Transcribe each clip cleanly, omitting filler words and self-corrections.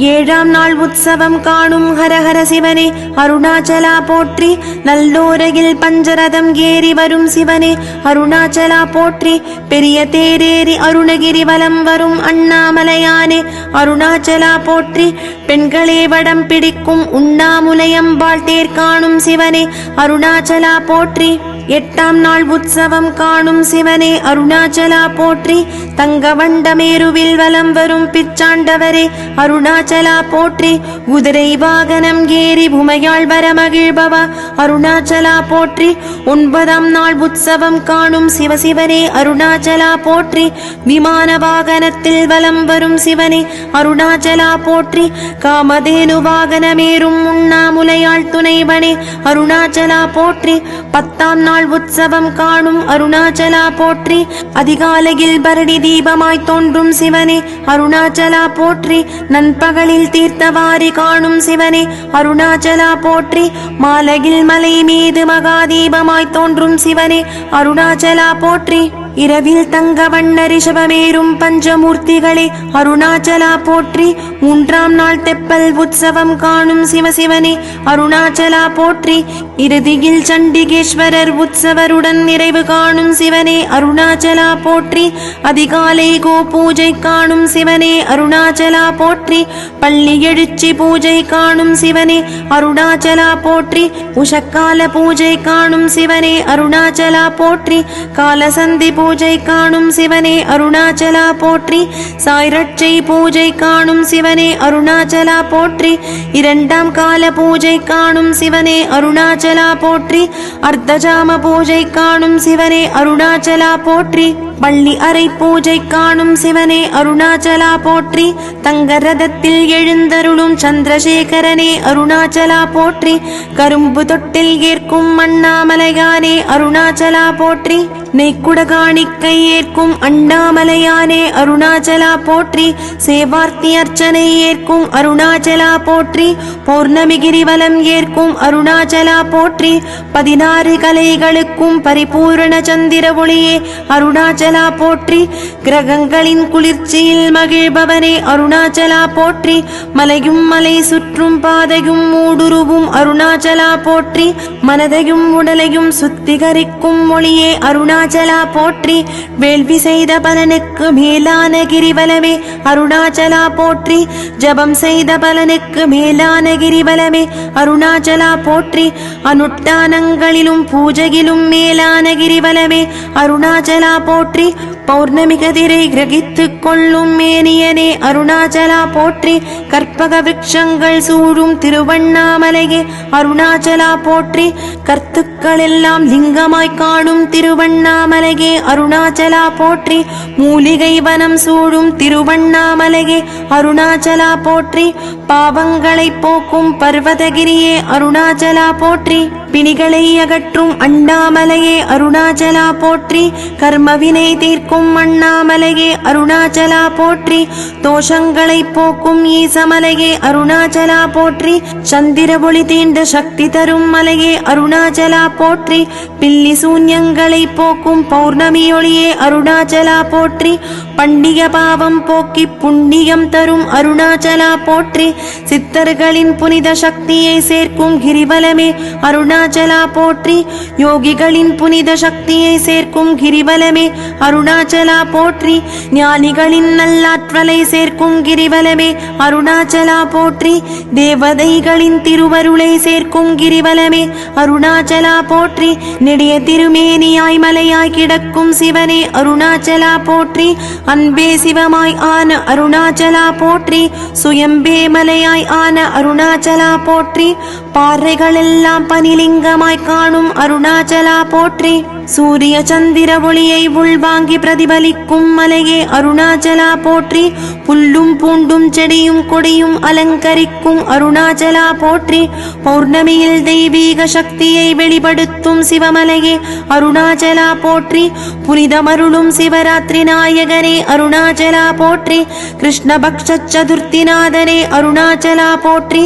ஏழாம் நாள் உற்சவம் காணும் ஹரஹர சிவனே அருணாச்சலா போற்றி. நல்லோரையில் பஞ்சரதம் ஏறி வரும் சிவனே அருணாச்சலா போற்றி. பெரிய தேரேறி அருணகிரி வலம் வரும் அண்ணாமலையானே அருணாச்சலா போற்றி. பெண்களே வடம் பிடிக்கும் உண்ணாமுலையம்பாள் தேர் காணும் சிவனே அருணாச்சலா போற்றி. எட்டாம் நாள் உற்சவம் காணும் சிவனே அருணாச்சலா போற்றி. தங்கவண்டமேருவில் வலம் வரும் பிச்சாண்டவரே அருணாச்சலா போற்றி. குதிரை வாகனம் ஏறி புமையாள் வர மகிழ்பவா அருணாச்சலா போற்றி. ஒன்பதாம் நாள் உற்சவம் காணும் சிவசிவனே அருணாச்சலா போற்றி. விமான வாகனத்தில் வலம் வரும் சிவனே அருணாச்சலா போற்றி. காமதேனு வாகனமேறும் உண்ணாமுலையாள் துணைவனே அருணாச்சலா போற்றி. பத்தாம் நாள் உற்சவம் காணும் அருணாச்சலா போற்றி. அதிகாலையில் பரணி தீபமாய் தோன்றும் சிவனே அருணாச்சலா போற்றி. நண்பகலில் தீர்த்தவாரி காணும் சிவனே அருணாச்சலா போற்றி. மாலையில் மலை மீது மகாதீபமாய் தோன்றும் சிவனே அருணாச்சலா போற்றி. இரவில் தங்க வண்ண ரிஷபமேறும் பஞ்சமூர்த்திகளே அருணாச்சலா போற்றி. மூன்றாம் நாள் தெப்பல் உற்சவம் காணும் சிவசிவனே அருணாச்சலா போற்றி. இறுதியில் சண்டிகேஸ்வரர் உற்சவருடன் நிறைவு காணும் சிவனே அருணாச்சலா போற்றி. அதிகாலை கோ பூஜை காணும் சிவனே அருணாச்சலா போற்றி. பள்ளி எழுச்சி பூஜை காணும் சிவனே அருணாச்சலா போற்றி. உஷக்கால பூஜை காணும் சிவனே அருணாச்சலா போற்றி. காலசந்தி பூஜை காணும் சிவனே அருணாச்சலா போற்றி. சாய்ரட்சை பூஜை காணும் சிவனே அருணாச்சலா போற்றி. இரண்டாம் கால பூஜை காணும் சிவனே அருணாச்சலா போற்றி. அர்த்தஜாம பூஜை காணும் சிவனே அருணாச்சலா போற்றி. பள்ளி அறை பூஜை காணும் சிவனே அருணாச்சலா போற்றி. தங்க ரதத்தில் எழுந்தருளும் சந்திரசேகரனே அருணாச்சலா போற்றி. கரும்பு தொட்டில் ஏற்கும் அண்ணாமலையானே அருணாச்சலா போற்றி. நெய்க்குடகாணிக்கை ஏற்கும் அண்ணாமலையானே அருணாச்சலா போற்றி. சேவார்த்தி அர்ச்சனை ஏற்கும் அருணாச்சலா போற்றி. பௌர்ணமி கிரிவலம் ஏற்கும் அருணாச்சலா போற்றி. 16 கலைகளுக்கும் பரிபூரண சந்திர ஒளியே அருணாச்சலா போற்றி. கிரகங்களின் குளிர்ச்சியில் மகிழ்பவனே அருணாச்சலா போற்றி. மலையும் மலை சுற்றும் பாதையும் ஊடுருவும் அருணாச்சலா போற்றி. மனதையும் உடலையும் சுத்திகரிக்கும் ஒளியே அருணாச்சலா போற்றி. வேள்வி செய்த பலனுக்கு மேலான கிரிவலமே அருணாச்சலா போற்றி. ஜபம் செய்த பலனுக்கு மேலான கிரிவலமே அருணாச்சலா போற்றி. அனுஷ்டானங்களிலும் பூஜையிலும் மேலான கிரிவலமே அருணாச்சலா போற்றி. பௌர்ணமி கதிரை கிரகித்துக் கொள்ளும் மேனியனே அருணாச்சலா போற்றி. கற்பக விருட்சங்கள் சூழும் திருவண்ணாமலையே அருணாச்சலா போற்றி. கர்த்துக்கள் எல்லாம் லிங்கமாய் காணும் திருவண்ணாமலையே அருணாச்சலா போற்றி. மூலிகை வனம் சூழும் திருவண்ணாமலையே அருணாச்சலா போற்றி. பாவங்களை போக்கும் பர்வதகிரியே அருணாச்சலா போற்றி. பிணிகளை அகற்றும் அண்ணாமலையே அருணாச்சலா போற்றி. கர்மவினை தீர்க்கும் அண்ணாமலையே அருணாச்சலா போற்றி. தோஷங்களை போக்கும் ஈசமலையே அருணாச்சலா போற்றி. சந்திர ஒளி தீண்ட சக்தி தரும் மலையே அருணாச்சலா போற்றி. பில்லி சூன்யங்களை போக்கும் பௌர்ணமி ஒளியே அருணாச்சலா போற்றி. பண்டிக பாவம் போக்கி புண்ணியம் தரும் அருணாச்சலா போற்றி. சித்தர்களின் புனித சக்தியை சேர்க்கும் கிரிவலமே அருணாச்சலா போற்றி. யோகிகளின் புனித சக்தியை சேர்க்கும் கிரிவலமே அருணாச்சலா போற்றி. ஞானிகளின் நல்லாற்றலை சேர்க்கும் கிரிவலமே அருணாச்சலா போற்றி. தேவதைகளின் திருவருளை சேர்க்கும் கிரிவலமே அருணாச்சலா போற்றி. நெடிய திருமேனியாய் மலையாய் கிடக்கும் சிவனே அருணாச்சலா போற்றி. அன்பே சிவமாய் ஆன அருணாச்சலா போற்றி. சுயம்பே மலையாய் ஆன அருணாச்சலா போற்றி. பாறைகளெல்லாம் பனிலிங்கமாய் காணும் அருணாச்சலா போற்றி. சூரிய சந்திர ஒளியை உள்வாங்கி பிரதிபலிக்கும் மலையே அருணாச்சலா போற்றி. புல்லும் பூண்டும் செடியும் கொடியும் அலங்கரிக்கும் அருணாச்சலா போற்றி. பௌர்ணமியில் தெய்வீக சக்தியை வெளிப்படுத்தும் சிவமலையே அருணாச்சலா போற்றி. புனிதமருளும் சிவராத்திரி நாயகனே அருணாச்சலா போற்றி. கிருஷ்ணபக்ஷ சதுர்த்திநாதனே அருணாச்சலா போற்றி.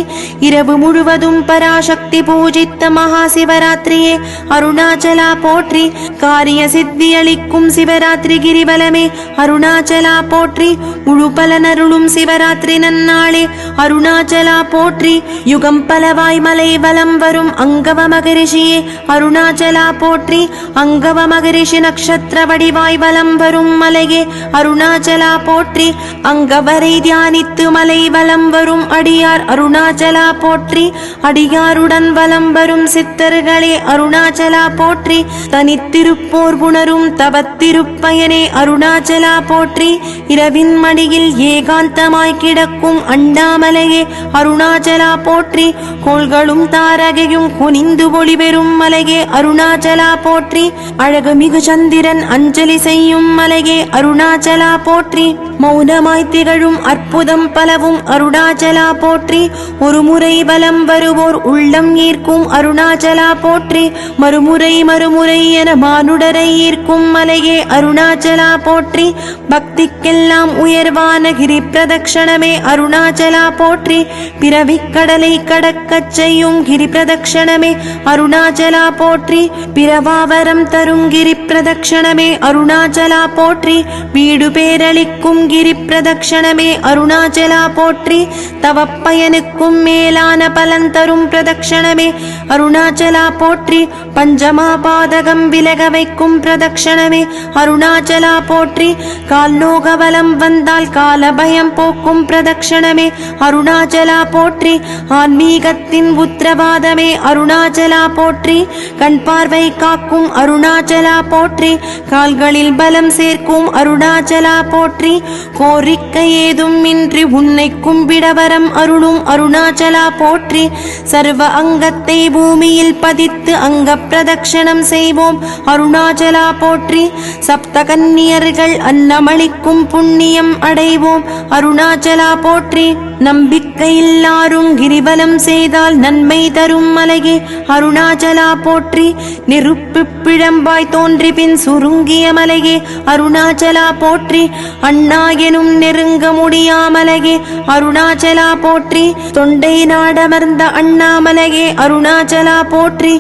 இரவு முழுவதும் பராசக்தி பூஜித்த மகா சிவராத்திரியே அருணாச்சலா போற்றி. காரிய சித்தியளிக்கும் சிவராத்திரி கிரிவலமே அருணாச்சலா போற்றி. முழு பலனருளும் சிவராத்திரி நன்னாளே அருணாச்சலா போற்றி. யுகம் பலவாய் மலை வலம் வரும் அங்கவ மகரிஷியே அருணாச்சலா போற்றி. அங்கவ மகரிஷி நக்ஷத்திர வடிவாய் வலம் வரும் மலையே அருணாச்சலா போற்றி. அங்கவரை தியானித்து மலை வலம் வரும் அடியார் அருணாச்சலா போற்றி. அடியாருடன் வலம் வரும் சித்தர்களே அருணாச்சலா போற்றி. தனித்திருப்போர் உணரும் தவத்திருப்பயனே அருணாச்சலா போற்றி. இரவின் மடியில் ஏகாந்தமாய் கிடக்கும் அண்ணாமலையே அருணாச்சலா போற்றி. கோள்களும் தாரகையும் குனிந்து ஒளிபெறும் மலையே அருணாச்சலா போற்றி. அழகுமிகு சந்திரன் அஞ்சலி செய்யும் மலையே அருணாச்சலா போற்றி. மௌனமாய் திகழும் அற்புதம் பலவும் அருணாச்சலா போற்றி. ஒரு முறை வலம் வருவோர் உள்ளம் ஈர்க்கும் அருணாச்சலா போற்றி. மறுமுறை மறுமுறை என மானுடரை ஈர்க்கும் மலையே அருணாச்சலா போற்றி. பக்திக்கெல்லாம் உயர்வான கிரி பிரதக்ஷணமே அருணாச்சலா போற்றி. பிறவிக்கடலை கடக்கச் செய்யும் கிரி பிரதக்ஷணமே அருணாச்சலா போற்றி. பிறவாவரம் தரும் கிரி பிரதக்ஷணமே அருணாச்சலா போற்றி. வீடு பேரளிக்கும் கிரி பிரதக்ஷணமே அருணாச்சலா போற்றி. தவப்பயனுக்கும் மேலான பலன் தரும் பிரதக்ஷணமே அருணாச்சலா போற்றி. பஞ்சமாபாதகம் விலக வைக்கும் பிரதக்ஷணமே அருணாச்சலா போற்றி. கால்நோகவலம் வந்தால் கால பயம் போக்கும் பிரதக்ஷணமே அருணாச்சலா போற்றி. ஆன்மீகத்தின் உத்திரவாதமே அருணாச்சலா போற்றி. கண் பார்வை காக்கும் அருணாச்சலா போற்றி. கால்களில் பலம் சேர்க்கும் அருணாச்சலா போற்றி. கோரிக்கை ஏதும் இன்றி உன்னை கும்பிட வரம் அருளும் அருணாச்சலா போற்றி. சர்வ அங்கத்தை பூமியில் பதித்து அங்க பிரதக்ஷணம் செய்வோம் அருணாச்சலா போற்றி. சப்த கன்னியர்கள் அன்னமளிக்கும் புண்ணியம் அடைவோம் அருணாச்சலா போற்றி. நம்பிக்கையில்லாரும் கிரிவலம் செய்தால் நன்மை தரும் மலையே அருணாச்சலா போற்றி. நெருப்பு பிழம்பாய் தோன்றி பின் சுருங்கிய மலையே அருணாச்சலா போற்றி. அண்ணா எனும் நெருங்க முடியாமலையே அருணாச்சலா போற்றி. தொண்டை நாடமர்ந்த அண்ணாமலையே அருணாச்சலா போற்றி.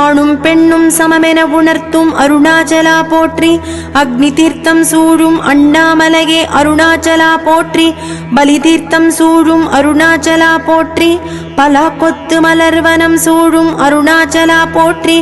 ஆணும் பெண்ணும் சமமென உணர்த்தும் அருணாச்சலா போற்றி. அக்னி தீர்த்தம் சூழும் அண்ணாமலையே அருணாச்சலா போற்றி. பலி தீர்த்தம் சூழும் அருணாச்சலா போற்றி. பலா கொத்து மலர்வனம் சூழும் அருணாச்சலா போற்றி.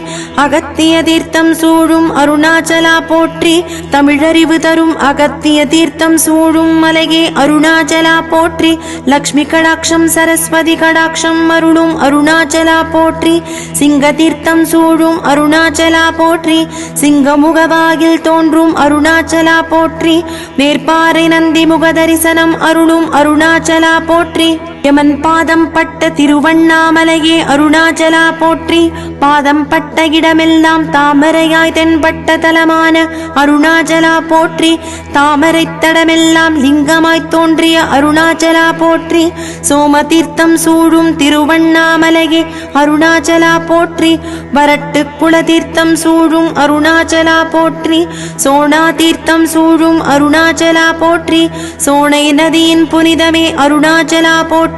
அகத்திய தீர்த்தம் சூழும் அருணாச்சலா போற்றி. தமிழறிவு தரும் அகத்திய தீர்த்தம் சூழும் மலையே அருணாச்சலா போற்றி. லக்ஷ்மி கடாட்சம் சரஸ்வதி கடாட்சம் அருளும் அருணாச்சலா போற்றி. சிங்க தீர்த்தம் சூழும் அருணாச்சலா போற்றி. சிங்கமுகவாயில் தோன்றும் அருணாச்சலா போற்றி. வேர்பாறை நந்தி முக தரிசனம் அருளும் அருணாச்சலா போற்றி. யமன் பாதம் பட்ட திருவண்ணாமலையே அருணாச்சலா போற்றி. பாதம் பட்ட இடமெல்லாம் தாமரையாய் தென்பட்ட தலமான அருணாச்சலா போற்றி. தாமரை தடமெல்லாம் லிங்கமாய் தோன்றிய அருணாச்சலா போற்றி. சோம தீர்த்தம் சூழும் திருவண்ணாமலையே அருணாச்சலா போற்றி. வரட்டு குல தீர்த்தம் சூழும் அருணாச்சலா போற்றி. சோனா தீர்த்தம் சூழும் அருணாச்சலா போற்றி. சோனை நதியின் புனிதமே அருணாச்சலா போற்றி.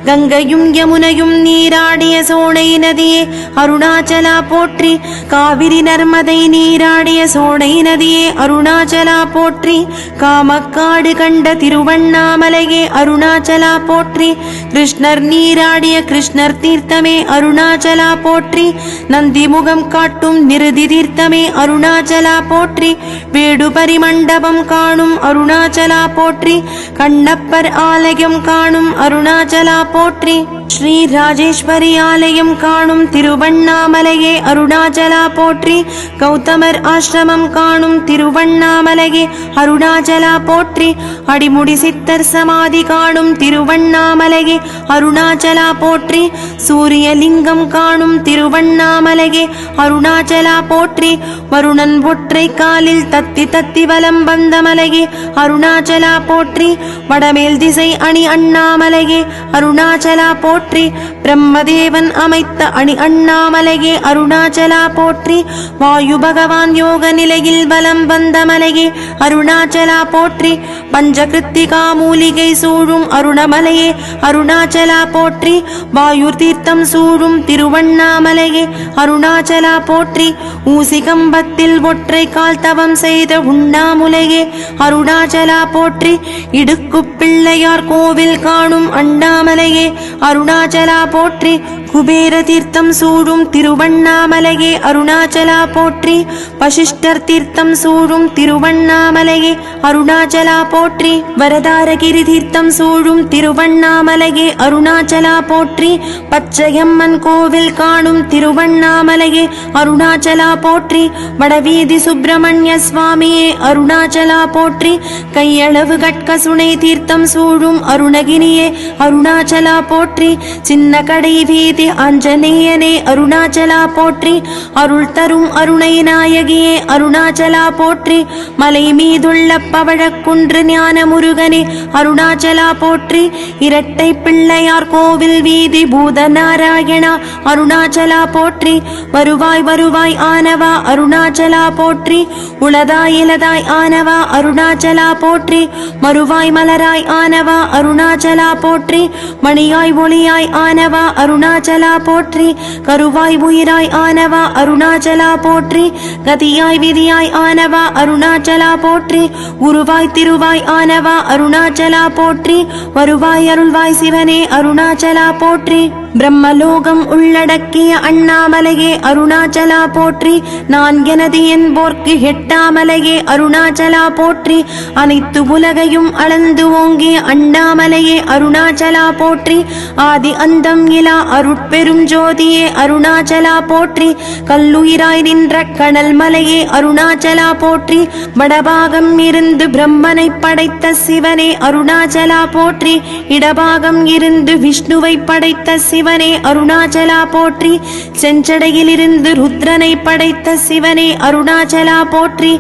கங்கையும் யமுனையும் நீராடிய சோனை நதியே அருணாச்சலா போற்றி. காவிரி நர்மதை நீராடிய சோனை நதியே அருணாச்சலா போற்றி. காமக்காடு கண்ட திருவண்ணாமலையே அருணாச்சலா போற்றி. கிருஷ்ணர் நீராடிய கிருஷ்ணர் தீர்த்தமே அருணாச்சலா போற்றி. நந்தி முகம் காட்டும் நிருதி தீர்த்தமே அருணாச்சலா போற்றி. வேடு பரிமண்டபம் காணும் அருணாச்சலா போற்றி. கண்ணப்பர் ஆலயம் காணும் அருணாச்சலா போற்றி. ஸ்ரீ ராஜேஸ்வரி ஆலயம் காணும் திருவண்ணாமலையே அருணாச்சலா போற்றி. கௌதமர் ஆசிரமம் காணும் திருவண்ணாமலையே அருணாச்சலா போற்றி. அடிமுடி சித்தர் சமாதி காணும் திருவண்ணாமலையே அருணாச்சலா போற்றி. சூரியலிங்கம் காணும் திருவண்ணாமலையே அருணாச்சலா போற்றி. வருணன் ஒற்றை காலில் தத்தி தத்தி வலம் வந்த மலையே அருணாச்சலா போற்றி. வடமேல் திசை அணி அண்ணாமலையே அருணாச்சலா போற்றி. போற்றி. பிரம்மதேவன் அமைத்த அணி அண்ணாமலையே அருணாச்சலா போற்றி. வாயு பகவான் யோக நிலையில் வலம் வந்த மலையே அருணாச்சலா போற்றி. பஞ்சகிருத்திகா மூலிகை சூழும் அருணமலையே அருணாச்சலா போற்றி. வாயுர் தீர்த்தம் சூழும் திருவண்ணாமலையே அருணாச்சலா போற்றி. ஊசிகம்பத்தில் ஒற்றை கால் தவம் செய்த உண்ணாமுலையே அருணாச்சலா போற்றி. இடுக்கு பிள்ளையார் கோவில் காணும் அண்ணாமலையே அருணாச்சலா போற்றி. குபேர தீர்த்தம் சூழும் திருவண்ணாமலையே அருணாச்சலா போற்றி. வசிஷ்டர் தீர்த்தம் சூழும் திருவண்ணாமலையே அருணாச்சலா போற்றி. வரதாரகிரி தீர்த்தம் சூழும் திருவண்ணாமலையே அருணாச்சலா போற்றி. பச்சையம்மன் கோவில் காணும் திருவண்ணாமலையே அருணாச்சலா போற்றி. வடவீதி சுப்பிரமணிய சுவாமியே அருணாச்சலா போற்றி. கையளவு கட்க சுனை தீர்த்தம் சூழும் அருணகிரியே அருணாச்சலா போற்றி. சின்ன கடை வீதி ஆஞ்சநேயனே அருணாச்சலா போற்றி. அருள் தரும் அருணை நாயகியே அருணாச்சலா போற்றி. மலை மீதுள்ள பவழக்குன்று ஞான முருகனே அருணாச்சலா போற்றி. இரட்டை பிள்ளையார் கோவில் வீதி பூதநாராயணா அருணாச்சலா போற்றி. வருவாய் வருவாய் ஆனவா அருணாச்சலா போற்றி. உளதாய் இலதாய் ஆனவா அருணாச்சலா போற்றி. மறுவாய் மலராய் ஆனவா அருணாச்சலா போற்றி. மணியாய் ஒளியாய் ஆனவா அருணாச்சலா போற்றி. கருவாய் உயிராய் ஆனவா அருணாச்சலா போற்றி. கதியாய் விதியாய் ஆனவா அருணாச்சலா போற்றி. உருவாய் திருவாய் ஆனவா அருணாச்சலா போற்றி. வருவாய் அருள்வாய் சிவனே அருணாச்சலா போற்றி. பிரம்மலோகம் உள்ளடக்கிய அண்ணாமலையே அருணாச்சலா போற்றி. நான் எனது என்போர்க்கு எட்டாமலையே அருணாச்சலா போற்றி. அனைத்து உலகையும் அளந்து ஓங்கிய அண்ணாமலையே அருணாச்சலா போற்றி. ஆதி அந்தம் இலா அருட்பெரும் ஜோதியே அருணாச்சலா போற்றி. கல்லுயிராய் நின்ற கடல் மலையே அருணாச்சலா போற்றி. வடபாகம் இருந்து பிரம்மனை படைத்த சிவனே அருணாச்சலா போற்றி. இடபாகம் இருந்து விஷ்ணுவை படைத்த சிவனே அருணாச்சலா போற்றி. செஞ்சடையிலிருந்து ருத்ரனை படைத்த சிவனே அருணாச்சலா போற்றி.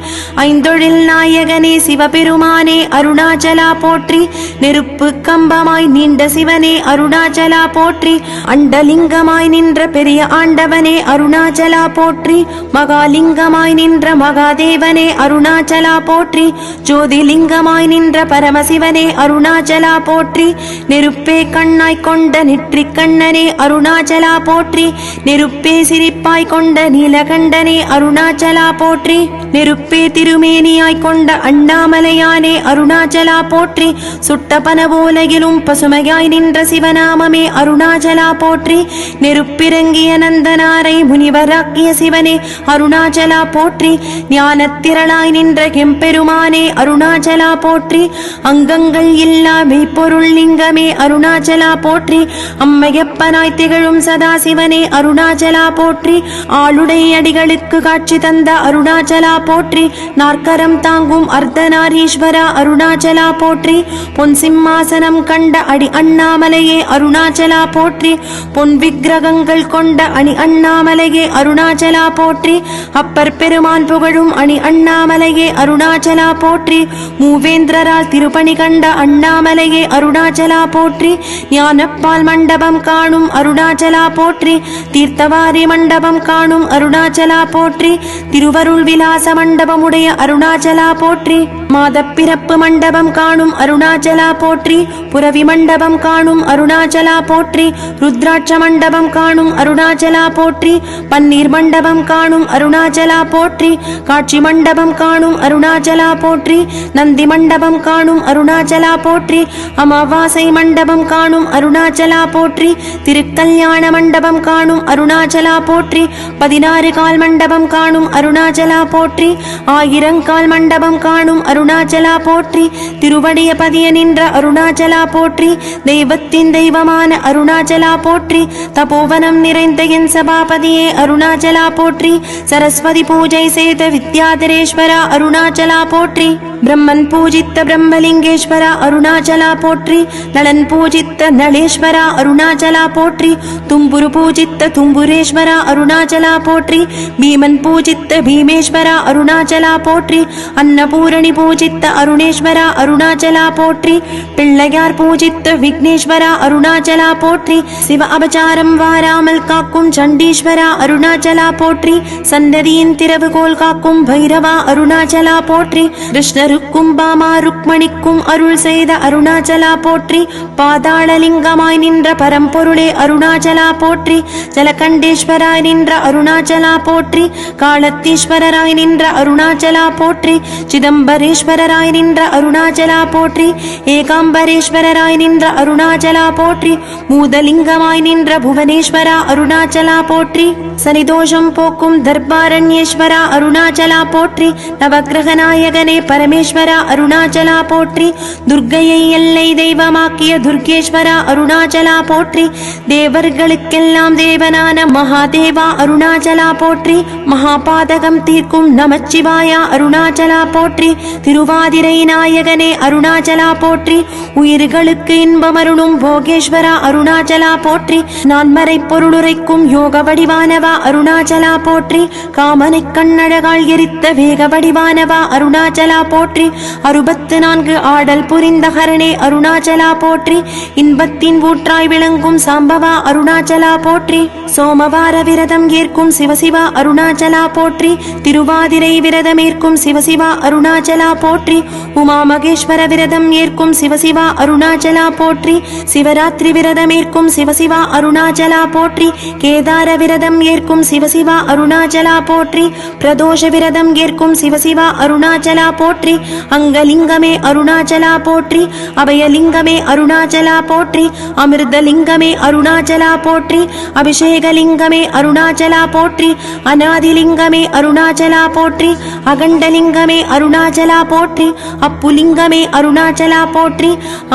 ஐந்தொழில் நாயகனே சிவபெருமானே அருணாச்சலா போற்றி. நெருப்பு கம்பமாய் நீண்ட சிவனே அருணாச்சலா போற்றி. அண்டலிங்கமாய் நின்ற பெரிய ஆண்டவனே அருணாச்சலா போற்றி. மகாலிங்கமாய் நின்ற மகாதேவனே அருணாச்சலா போற்றி. ஜோதிலிங்கமாய் நின்ற பரமசிவனே அருணாச்சலா போற்றி. நெருப்பே கண்ணாய் கொண்ட நெற்றிக் கண்ணனே அருணாச்சலா போற்றி. நெருப்பே சிரிப்பாய் கொண்ட நீலகண்டனே அருணாச்சலா போற்றி. நெருப்பே திருமேனியாய் கொண்ட அண்ணாமலையானே அருணாச்சலா போற்றி. சுட்ட பனவோலையிலும் பசுமையாய் நின்ற சிவநாமமே அருணாச்சலா போற்றி. நெருப்பிறங்கிய நந்தனாரை முனிவராக்கிய சிவனே அருணாச்சலா போற்றி. ஞானத்திரளாய் நின்ற எம்பெருமானே அருணாச்சலா போற்றி. அங்கங்கள் இல்லா மெய்ப்பொருள் லிங்கமே அருணாச்சலா போற்றி. அம்மையப்பனாய் திகழும் சதாசிவனே அருணாச்சலா போற்றி. ஆளுடை அடிகளுக்கு காட்சி தந்த அருணாச்சலா போற்றி. நாற்கரம் தாங்கும் அர்த்தநாரீஸ்வரா அருணாச்சலா போற்றி. பொன் சிம்மாசனம் கண்ட அடி அண்ணாமலையே அருணாச்சலா போற்றி. பொன் விக்கிரகங்கள் கொண்ட அணி அண்ணாமலையே அருணாச்சலா போற்றி. அப்பர் பெருமான் புகழும் அணி அண்ணாமலையே அருணாச்சலா போற்றி. மூவேந்திரரால் திருப்பணி கண்ட அண்ணாமலையே அருணாச்சலா போற்றி. ஞானப்பால் மண்டபம் காணும் அருணாச்சலா போற்றி. தீர்த்தவாரி மண்டபம் காணும் அருணாச்சலா போற்றி. திருவருள் விலாச மண்டபமுடைய அருணாச்சலா போற்றி. மாதப்பிறப்பு மண்டபம் காணும் அருணாச்சலா போற்றி. புரவி மண்டபம் காணும் அருணாச்சலா போற்றி. ருத்ராட்ச மண்டபம் காணும் அருணாச்சலா போற்றி. பன்னீர் மண்டபம் காணும் அருணாச்சலா போற்றி. காட்சி மண்டபம் காணும் அருணாச்சலா போற்றி. நந்தி மண்டபம் காணும் அருணாச்சலா போற்றி. அமாவாசை மண்டபம் காணும் அருணாச்சலா போற்றி. திருக்கல்யாண மண்டபம் காணும் அருணாச்சலா போற்றி. 16 கால் மண்டபம் காணும் அருணாச்சலா போற்றி. 1000 கால் மண்டபம் காணும் அருணாச்சலா போற்றி. திருவடிய பதிய நின்ற அருணாச்சலா போற்றி. தெய்வத்தின் தெய்வமான அருணாச்சலா போற்றி. தபோவனம் நிறைந்த என் சபாபதியே அருணாச்சலா போற்றி. சரஸ்வதி பூஜை செய்த வித்யாதரேஸ்வரா அருணாச்சலா போற்றி. பிரம்மன் பூஜித்த பிரம்மலிங்கேஸ்வரா அருணாச்சலா போற்றி. நளன் பூஜித்த நளேஸ்வரா அருணாச்சலா போற்றி. தும்புரு பூஜித்த தும்புரேஸ்வரா அருணாச்சலா போற்றி. பீமன் பூஜித்த பீமேஸ்வரா அருணாச்சலா போற்றி. அன்னபூரணி பூஜித்த அருணேஸ்வரா அருணாச்சலா போற்றி. பிள்ளையார் பூஜித்த விக்னேஸ்வரா அருணாச்சலா போற்றி. சிவ அபச்சாரம் வாராமல் காக்கும் சண்டீஸ்வரா அருணாச்சலா போற்றி. சந்ததியின் திறவுகோல் காக்கும் பைரவா அருணாச்சலா போற்றி. கிருஷ்ணருக்கும் பாமா ருக்மணிக்கும் அருள் செய்த அருணாச்சலா போற்றி. பாதாளலிங்கமாய் நின்ற பரம்பொருளே அருணாச்சலா போற்றி. ஜலகண்டேஸ்வராய் நின்ற அருணாச்சலா போற்றி. காலத்தீஸ்வரராய் நின்ற அருணாச்சலா போற்றி. சிதம்பரேஸ்வரராய் நின்ற அருணாச்சலா போற்றி. ஏகாம்பரேஸ்வரராய் நின்ற அருணாச்சலா போற்றி. மூதலிங்கமாய் நின்ற புவனேஸ்வரா அருணாச்சலா போற்றி. சனிதோஷம் போக்கும் தர்பாரண்யேஸ்வரா அருணாச்சலா போற்றி. நவக்கிரக நாயகனே பரமேஸ்வரா அருணாச்சலா போற்றி. துர்க்கையை எல்லை தெய்வமாக்கிய துர்கேஸ்வரா அருணாச்சலா போற்றி. தேவர்களுக்கெல்லாம் தேவனான மகாதேவா அருணாச்சலா போற்றி. மகாபாதகம் தீர்க்கும் நமச்சிவாயா அருணாச்சலா போற்றி. திருவாதிரை நாயகனே அருணாச்சலா போற்றி. உயிர்களுக்கு இன்பமருளும் போகேஸ்வரா அருணாச்சலா போற்றி. நான்மறை பொருளுரைக்கும் யோக வடிவானவா அருணாச்சலா போற்றி. காமனை கண்ணழகால் எரித்த வேக வடிவானவா அருணாச்சலா போற்றி. 64 ஆடல் புரிந்த ஹரனே அருணாச்சலா போற்றி. இன்பத்தின் ஊற்றாய் விளங்கும் சாம்பவா அருணாச்சலா போற்றி. சோமவார விரதம் ஏற்கும் சிவசிவா அருணாச்சலா போற்றி. திருவாதிரை விரதம் ஏற்கும் சிவசிவா அருணாச்சலா போற்றி. உமா மகேஸ்வர விரதம் ஏற்கும் சிவசிவா அருணாச்சலா போற்றி. சிவராத்திரி விரதம் ஏற்கும் சிவசிவா அருணாச்சலா போற்றி. கேதார விரதம் ஏற்கும் சிவசிவா அருணாச்சலா போற்றி. பிரதோஷ விரதம் ஏற்கும் சிவசிவா அருணாச்சலா போற்றி. அங்கலிங்கமே அருணாச்சலா போற்றி. அபயலிங்கமே அருணாச்சலா போற்றி. அமிர்தலிங்கமே அருணாச்சலா போற்றி. அபிஷேகலிங்கமே அருணாச்சலா போற்றி. அநாதிலிங்கமே அருணாச்சலா போற்றி. அகண்டலிங்கமே அருணாச்சலா போற்றி. அப்புலிங்கமே அருணாச்சலா போற்றி.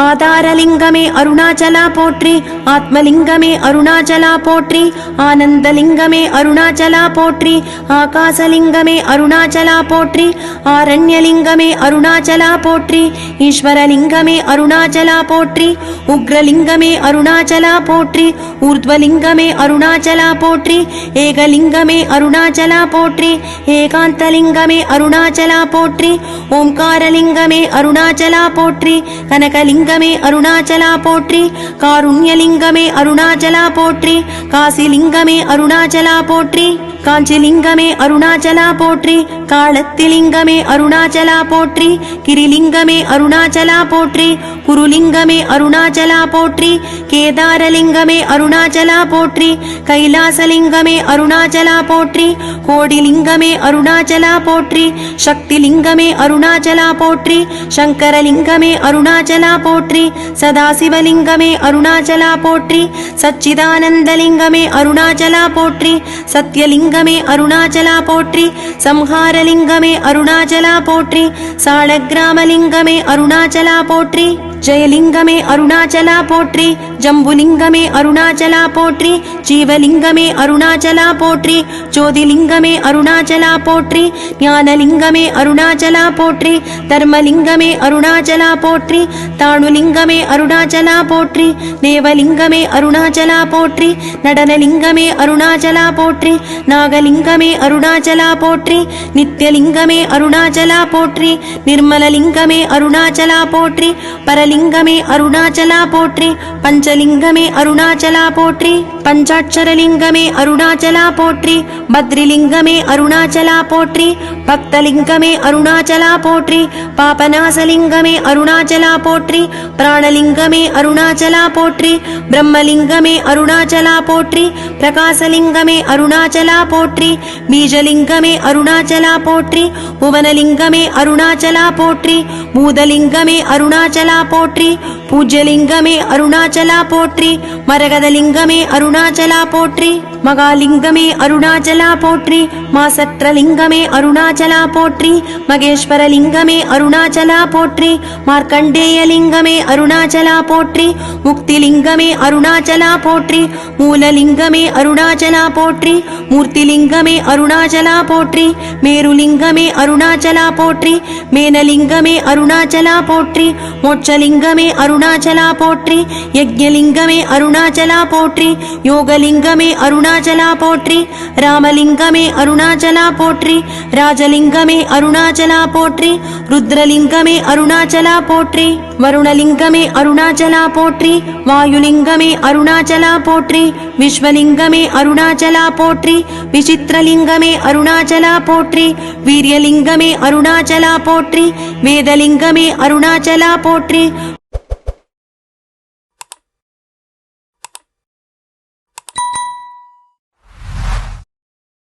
ஆதாரலிங்கமே அருணாச்சலா போற்றி. ஆத்மலிங்கமே அருணாச்சலா போற்றி. ஆனந்தலிங்கமே அருணாச்சலா போற்றி. ஆகாசலிங்கமே அருணாச்சலா போற்றி. ஆரண்யலிங்கமே அருணாச்சலா போற்றி. ஈஸ்வரலிங்கமே அருணாச்சலா போற்றி. உக்ரலிங்கமே அருணாச்சலா போற்றி. ஊர்த்வலிங்கமே அருணாச்சலா போற்றி. ஏகலிங்கமே அருணாச்சலா போற்றி. ஏகாந்தலிங்கமே அருணாச்சலா போற்றி. ஓம்காரலிங்கமே அருணாச்சலா போற்றி. கனகலிங்கமே அருணாச்சலா போற்றி. காருண்யலிங்கமே அருணாச்சலா போற்றி. காசிலிங்கமே அருணாச்சலா போற்றி. காஞ்சிலிங்கமே அருணாச்சலா போற்றி. காலத்திலிங்கமே அருணாச்சலா போற்றி. கிரிலிங்கமே அருணாச்சலா போற்றி. குருலிங்கமே அருணாச்சலா போற்றி. கேதாரலிங்கமே அருணாச்சலா போற்றி. கைலாசலிங்கமே அருணாச்சலா போற்றி. கோடிலிங்கமே அருணாச்சலா போற்றி. சக்திலிங்கமே அருணாச்சலா போற்றி. சங்கரலிங்கமே அருணாச்சலா போற்றி. சதாசிவலிங்கமே அருணாச்சலா போற்றி. சச்சிதானந்தலிங்கமே அருணாச்சலா போற்றி. சத்யலிங்கமே அருணாச்சலா போற்றி. சம்ஹாரலிங்கமே அருணாச்சலா போற்றி. சாளக்கிராமலிங்கமே அருணாச்சலா போற்றி. ஜெயலிங்கமே அருணாச்சலா போற்றி. ஜம்புலிங்கமே அருணாச்சலா போற்றி. ஜீவலிங்கமே அருணாச்சலா போற்றி. ஜோதிலிங்கமே அருணாச்சலா போற்றி. ஞானலிங்கமே அருணாச்சலா போற்றி. தர்மலிங்கமே அருணாச்சலா போற்றி. தாணுலிங்கமே அருணாச்சலா போற்றி. தேவலிங்கமே அருணாச்சலா போற்றி. நடனலிங்கமே அருணாச்சலா போற்றி. நாகலிங்கமே அருணாச்சலா போற்றி. நித்யலிங்கமே அருணாச்சலா போற்றி. நிர்மலலிங்கமே அருணாச்சலா போற்றி. பரலிங்கமே அருணாச்சலா போற்றி. பஞ்சலிங்கமே அருணாச்சலா போற்றி. பஞ்சாட்சரலிங்கமே அருணாச்சலா போற்றி. பத்ரிலிங்கமே அருணாச்சலா போற்றி. பக்தலிங்கமே அருணாச்சலா போற்றி. பாபநாசலிங்கமே அருணாச்சலா போற்றி. பிராணலிங்கமே அருணாச்சலா போற்றி. பிரம்மலிங்கமே அருணாச்சலா போற்றி. பிரகாசலிங்கமே அருணாச்சலா போற்றி. பீஜலிங்கமே அருணாச்சலா போற்றி. புவனலிங்கமே அருணாச்சலா போற்றி. பூதலிங்கமே அருணாச்சலா போற்றி. பூஜ்யலிங்கமே அருணாச்சலா போற்றி மரகதலிங்கமே அருணாச்சலா போற்றி மகாலிங்கமே அருணாச்சலா போற்றி மாசற்ற லிங்கமே அருணாச்சலா போற்றி மகேஸ்வரலிங்கமே அருணாச்சலா போற்றி மார்க்கண்டேயலிங்கமே அருணாச்சலா போற்றி முக்திலிங்கமே அருணாச்சலா போற்றி மூலலிங்கமே அருணாச்சலா போற்றி மூர்த்திலிங்கமே அருணாச்சலா போற்றி மேருலிங்கமே அருணாச்சலா போற்றி மேனலிங்கமே அருணாச்சலா போற்றி மோட்சலிங்கமே அருணாச்சலா போற்றி யஜ்ஞலிங்கமே அருணாச்சலா போற்றி யோகலிங்கமே அருணாச்சலா போற்றி ராமலிங்கமே அருணாச்சலா போற்றி ராஜலிங்கமே அருணாச்சலா போற்றி ருத்ரலிங்கமே அருணாச்சலா போற்றி வருணலிங்கமே அருணாச்சலா போற்றி வாயுலிங்கமே அருணாச்சலா போற்றி விஸ்வலிங்கமே அருணாச்சலா போற்றி விசித்திரலிங்கமே அருணாச்சலா போற்றி வீரியலிங்கமே அருணாச்சலா போற்றி வேதலிங்கமே அருணாச்சலா போற்றி